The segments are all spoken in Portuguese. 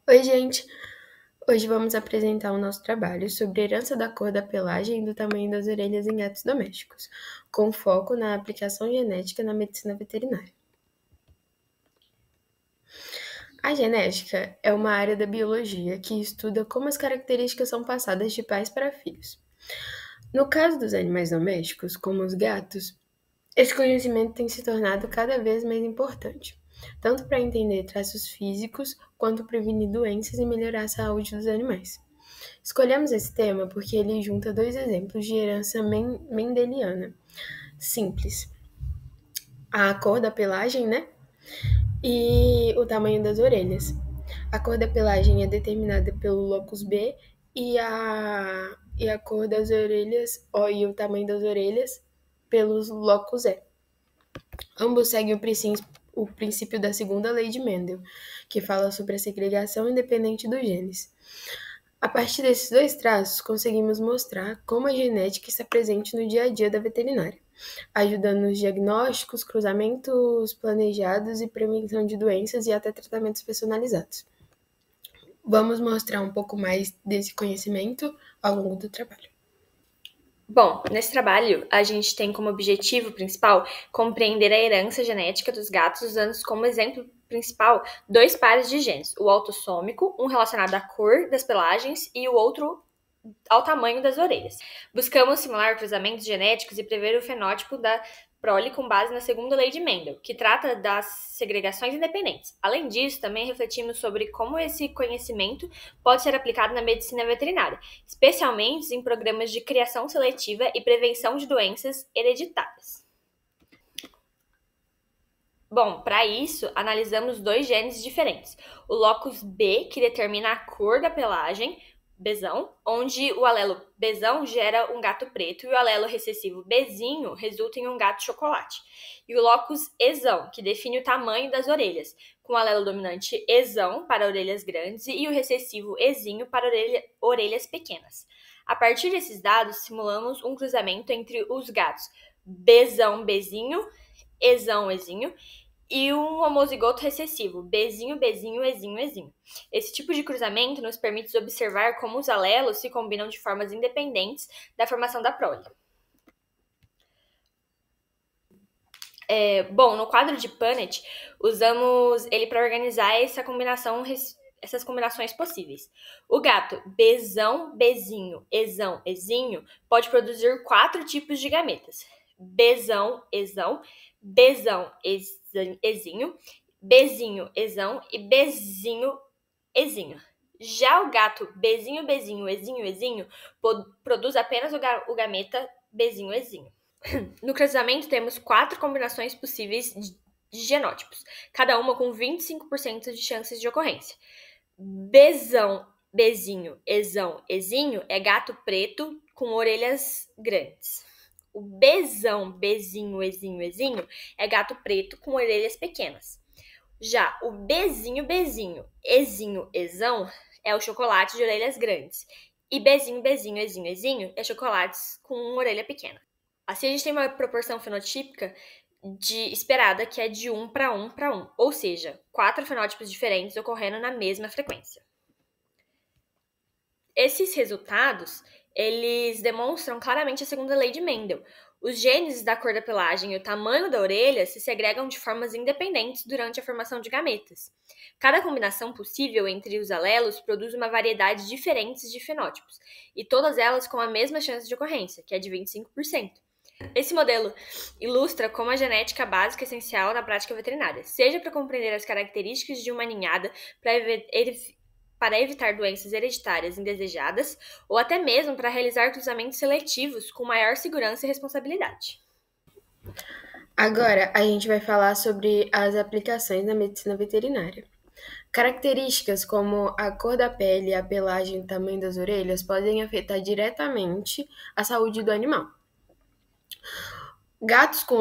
Oi, gente! Hoje vamos apresentar o nosso trabalho sobre a herança da cor da pelagem e do tamanho das orelhas em gatos domésticos, com foco na aplicação genética na medicina veterinária. A genética é uma área da biologia que estuda como as características são passadas de pais para filhos. No caso dos animais domésticos, como os gatos, esse conhecimento tem se tornado cada vez mais importante, tanto para entender traços físicos quanto prevenir doenças e melhorar a saúde dos animais. Escolhemos esse tema porque ele junta dois exemplos de herança mendeliana simples: a cor da pelagem, né? E o tamanho das orelhas. A cor da pelagem é determinada pelo locus B e a cor das orelhas, e o tamanho das orelhas pelos locus E. Ambos seguem o princípio da segunda lei de Mendel, que fala sobre a segregação independente dos genes. A partir desses dois traços, conseguimos mostrar como a genética está presente no dia a dia da veterinária, ajudando nos diagnósticos, cruzamentos planejados e prevenção de doenças e até tratamentos personalizados. Vamos mostrar um pouco mais desse conhecimento ao longo do trabalho. Bom, nesse trabalho, a gente tem como objetivo principal compreender a herança genética dos gatos, usando como exemplo principal dois pares de genes, o autossômico, um relacionado à cor das pelagens e o outro ao tamanho das orelhas. Buscamos simular cruzamentos genéticos e prever o fenótipo da prole com base na segunda lei de Mendel, que trata das segregações independentes. Além disso, também refletimos sobre como esse conhecimento pode ser aplicado na medicina veterinária, especialmente em programas de criação seletiva e prevenção de doenças hereditárias. Bom, para isso, analisamos dois genes diferentes. O locus B, que determina a cor da pelagem, Bzão, onde o alelo Bzão gera um gato preto e o alelo recessivo Bzinho resulta em um gato chocolate. E o locus Ezão, que define o tamanho das orelhas, com o alelo dominante Ezão para orelhas grandes e o recessivo Ezinho para orelhas pequenas. A partir desses dados, simulamos um cruzamento entre os gatos Bzão, Bzinho, Ezão, Ezinho, e um homozigoto recessivo, Bzinho, Bzinho, Ezinho, Ezinho. Esse tipo de cruzamento nos permite observar como os alelos se combinam de formas independentes da formação da prole. Bom, no quadro de Punnett, usamos ele para organizar essas combinações possíveis. O gato Bzão, Bzinho, Ezão, Ezinho pode produzir 4 tipos de gametas: Bzão, Ezão, Bzão, Ezinho, Bzinho, Ezão e Bzinho, Ezinho. Já o gato Bzinho, Bzinho, Ezinho, Ezinho produz apenas o gameta Bzinho, Ezinho. No cruzamento, temos 4 combinações possíveis de genótipos, cada uma com 25% de chances de ocorrência. Bzão, Bzinho, Ezão, Ezinho é gato preto com orelhas grandes. O Bzão, Bzinho, Ezinho, Ezinho é gato preto com orelhas pequenas. Já o Bzinho, Bzinho, Ezinho, Ezão é o chocolate de orelhas grandes. E Bzinho, Bzinho, Ezinho, Ezinho é chocolates com orelha pequena. Assim, a gente tem uma proporção fenotípica esperada que é de 1 para 1 para 1, ou seja, 4 fenótipos diferentes ocorrendo na mesma frequência. Esses resultados, eles demonstram claramente a segunda lei de Mendel. Os genes da cor da pelagem e o tamanho da orelha se segregam de formas independentes durante a formação de gametas. Cada combinação possível entre os alelos produz uma variedade diferente de fenótipos, e todas elas com a mesma chance de ocorrência, que é de 25%. Esse modelo ilustra como a genética básica é essencial na prática veterinária, seja para compreender as características de uma ninhada para evitar doenças hereditárias indesejadas, ou até mesmo para realizar cruzamentos seletivos com maior segurança e responsabilidade. Agora, a gente vai falar sobre as aplicações na medicina veterinária. Características como a cor da pele, a pelagem e o tamanho das orelhas podem afetar diretamente a saúde do animal. Gatos com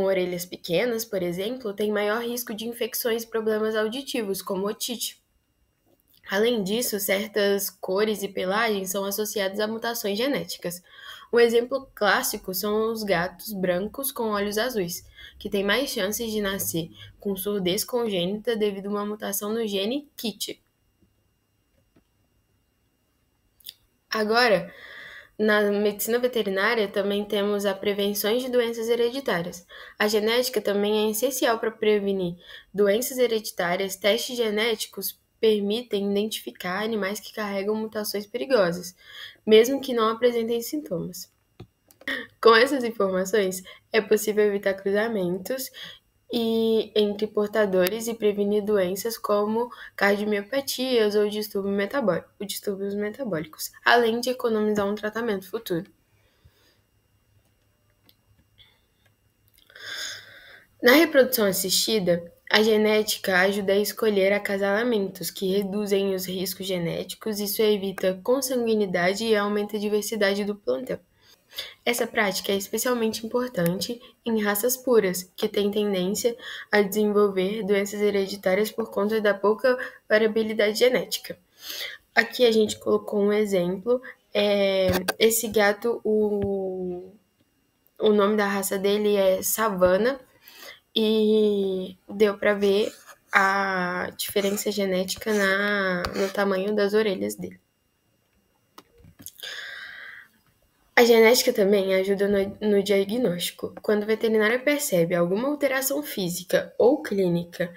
orelhas pequenas, por exemplo, têm maior risco de infecções e problemas auditivos, como otite. Além disso, certas cores e pelagens são associadas a mutações genéticas. Um exemplo clássico são os gatos brancos com olhos azuis, que têm mais chances de nascer com surdez congênita devido a uma mutação no gene KIT. Agora, na medicina veterinária também temos a prevenção de doenças hereditárias. A genética também é essencial para prevenir doenças hereditárias. Testes genéticos permitem identificar animais que carregam mutações perigosas, mesmo que não apresentem sintomas. Com essas informações, é possível evitar cruzamentos entre portadores e prevenir doenças como cardiomiopatias ou distúrbios metabólicos, além de economizar um tratamento futuro. Na reprodução assistida, a genética ajuda a escolher acasalamentos que reduzem os riscos genéticos, isso evita consanguinidade e aumenta a diversidade do plantel. Essa prática é especialmente importante em raças puras, que têm tendência a desenvolver doenças hereditárias por conta da pouca variabilidade genética. Aqui a gente colocou um exemplo. Esse gato, o nome da raça dele é Savana, e deu para ver a diferença genética no tamanho das orelhas dele. A genética também ajuda no diagnóstico. Quando o veterinário percebe alguma alteração física ou clínica,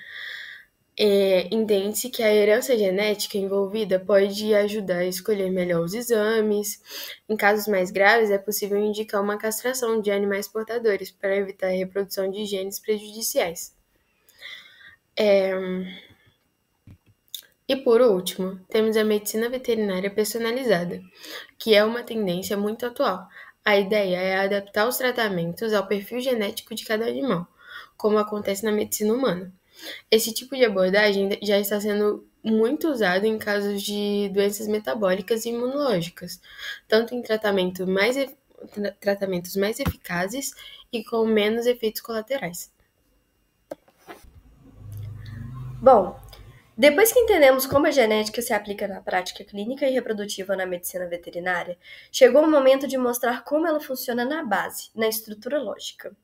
entende-se que a herança genética envolvida pode ajudar a escolher melhor os exames. Em casos mais graves, é possível indicar uma castração de animais portadores para evitar a reprodução de genes prejudiciais. E por último, temos a medicina veterinária personalizada, que é uma tendência muito atual. A ideia é adaptar os tratamentos ao perfil genético de cada animal, como acontece na medicina humana. Esse tipo de abordagem já está sendo muito usado em casos de doenças metabólicas e imunológicas, tanto em tratamentos mais eficazes e com menos efeitos colaterais. Bom, depois que entendemos como a genética se aplica na prática clínica e reprodutiva na medicina veterinária, chegou o momento de mostrar como ela funciona na base, na estrutura lógica.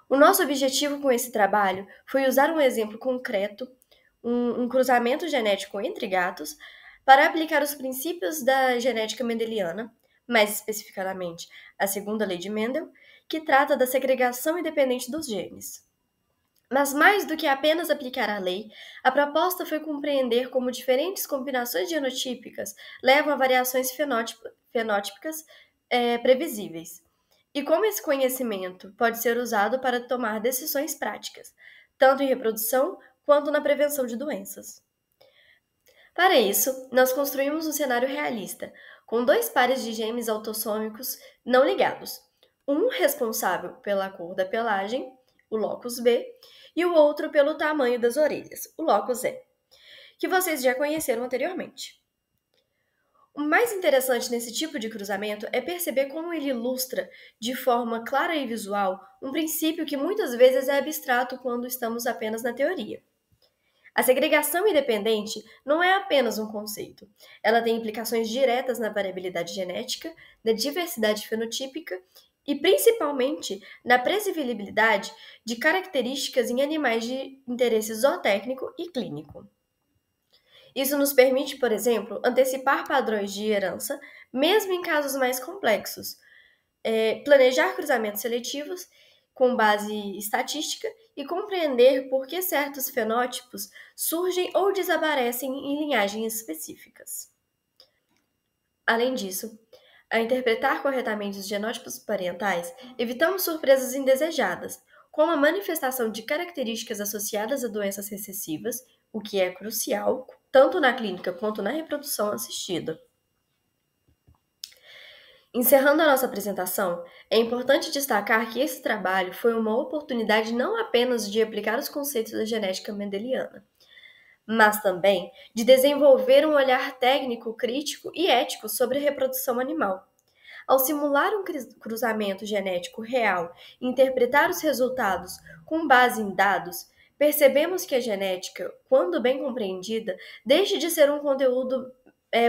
O nosso objetivo com esse trabalho foi usar um exemplo concreto, um cruzamento genético entre gatos, para aplicar os princípios da genética mendeliana, mais especificamente a segunda lei de Mendel, que trata da segregação independente dos genes. Mas mais do que apenas aplicar a lei, a proposta foi compreender como diferentes combinações genotípicas levam a variações fenótipicas previsíveis, e como esse conhecimento pode ser usado para tomar decisões práticas, tanto em reprodução quanto na prevenção de doenças. Para isso, nós construímos um cenário realista, com 2 pares de genes autossômicos não ligados, um responsável pela cor da pelagem, o locus B, e o outro pelo tamanho das orelhas, o locus E, que vocês já conheceram anteriormente. O mais interessante nesse tipo de cruzamento é perceber como ele ilustra, de forma clara e visual, um princípio que muitas vezes é abstrato quando estamos apenas na teoria. A segregação independente não é apenas um conceito. Ela tem implicações diretas na variabilidade genética, na diversidade fenotípica e, principalmente, na previsibilidade de características em animais de interesse zootécnico e clínico. Isso nos permite, por exemplo, antecipar padrões de herança, mesmo em casos mais complexos, planejar cruzamentos seletivos com base estatística e compreender por que certos fenótipos surgem ou desaparecem em linhagens específicas. Além disso, ao interpretar corretamente os genótipos parentais, evitamos surpresas indesejadas, como a manifestação de características associadas a doenças recessivas, o que é crucial tanto na clínica quanto na reprodução assistida. Encerrando a nossa apresentação, é importante destacar que esse trabalho foi uma oportunidade não apenas de aplicar os conceitos da genética mendeliana, mas também de desenvolver um olhar técnico, crítico e ético sobre a reprodução animal. Ao simular um cruzamento genético real e interpretar os resultados com base em dados, percebemos que a genética, quando bem compreendida, deixa de ser um conteúdo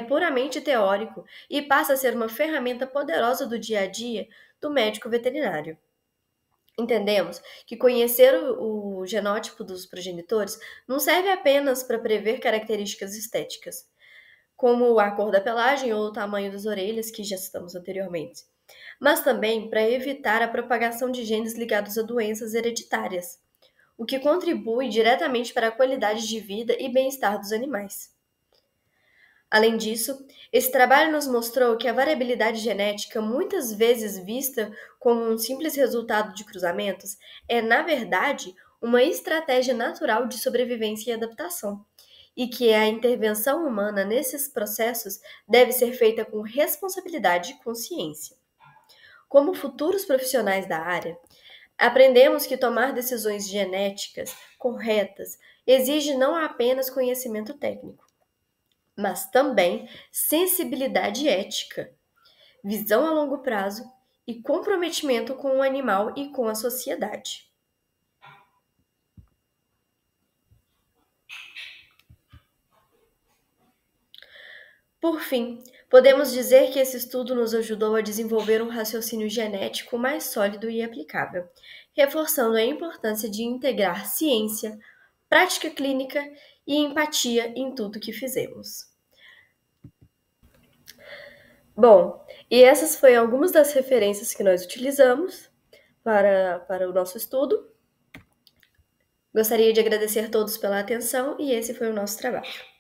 puramente teórico e passa a ser uma ferramenta poderosa do dia a dia do médico veterinário. Entendemos que conhecer o genótipo dos progenitores não serve apenas para prever características estéticas, como a cor da pelagem ou o tamanho das orelhas, que já citamos anteriormente, mas também para evitar a propagação de genes ligados a doenças hereditárias, o que contribui diretamente para a qualidade de vida e bem-estar dos animais. Além disso, esse trabalho nos mostrou que a variabilidade genética, muitas vezes vista como um simples resultado de cruzamentos, é, na verdade, uma estratégia natural de sobrevivência e adaptação, e que a intervenção humana nesses processos deve ser feita com responsabilidade e consciência. Como futuros profissionais da área, aprendemos que tomar decisões genéticas corretas exige não apenas conhecimento técnico, mas também sensibilidade ética, visão a longo prazo e comprometimento com o animal e com a sociedade. Por fim, podemos dizer que esse estudo nos ajudou a desenvolver um raciocínio genético mais sólido e aplicável, reforçando a importância de integrar ciência, prática clínica e empatia em tudo que fizemos. Bom, e essas foram algumas das referências que nós utilizamos para o nosso estudo. Gostaria de agradecer a todos pela atenção e esse foi o nosso trabalho.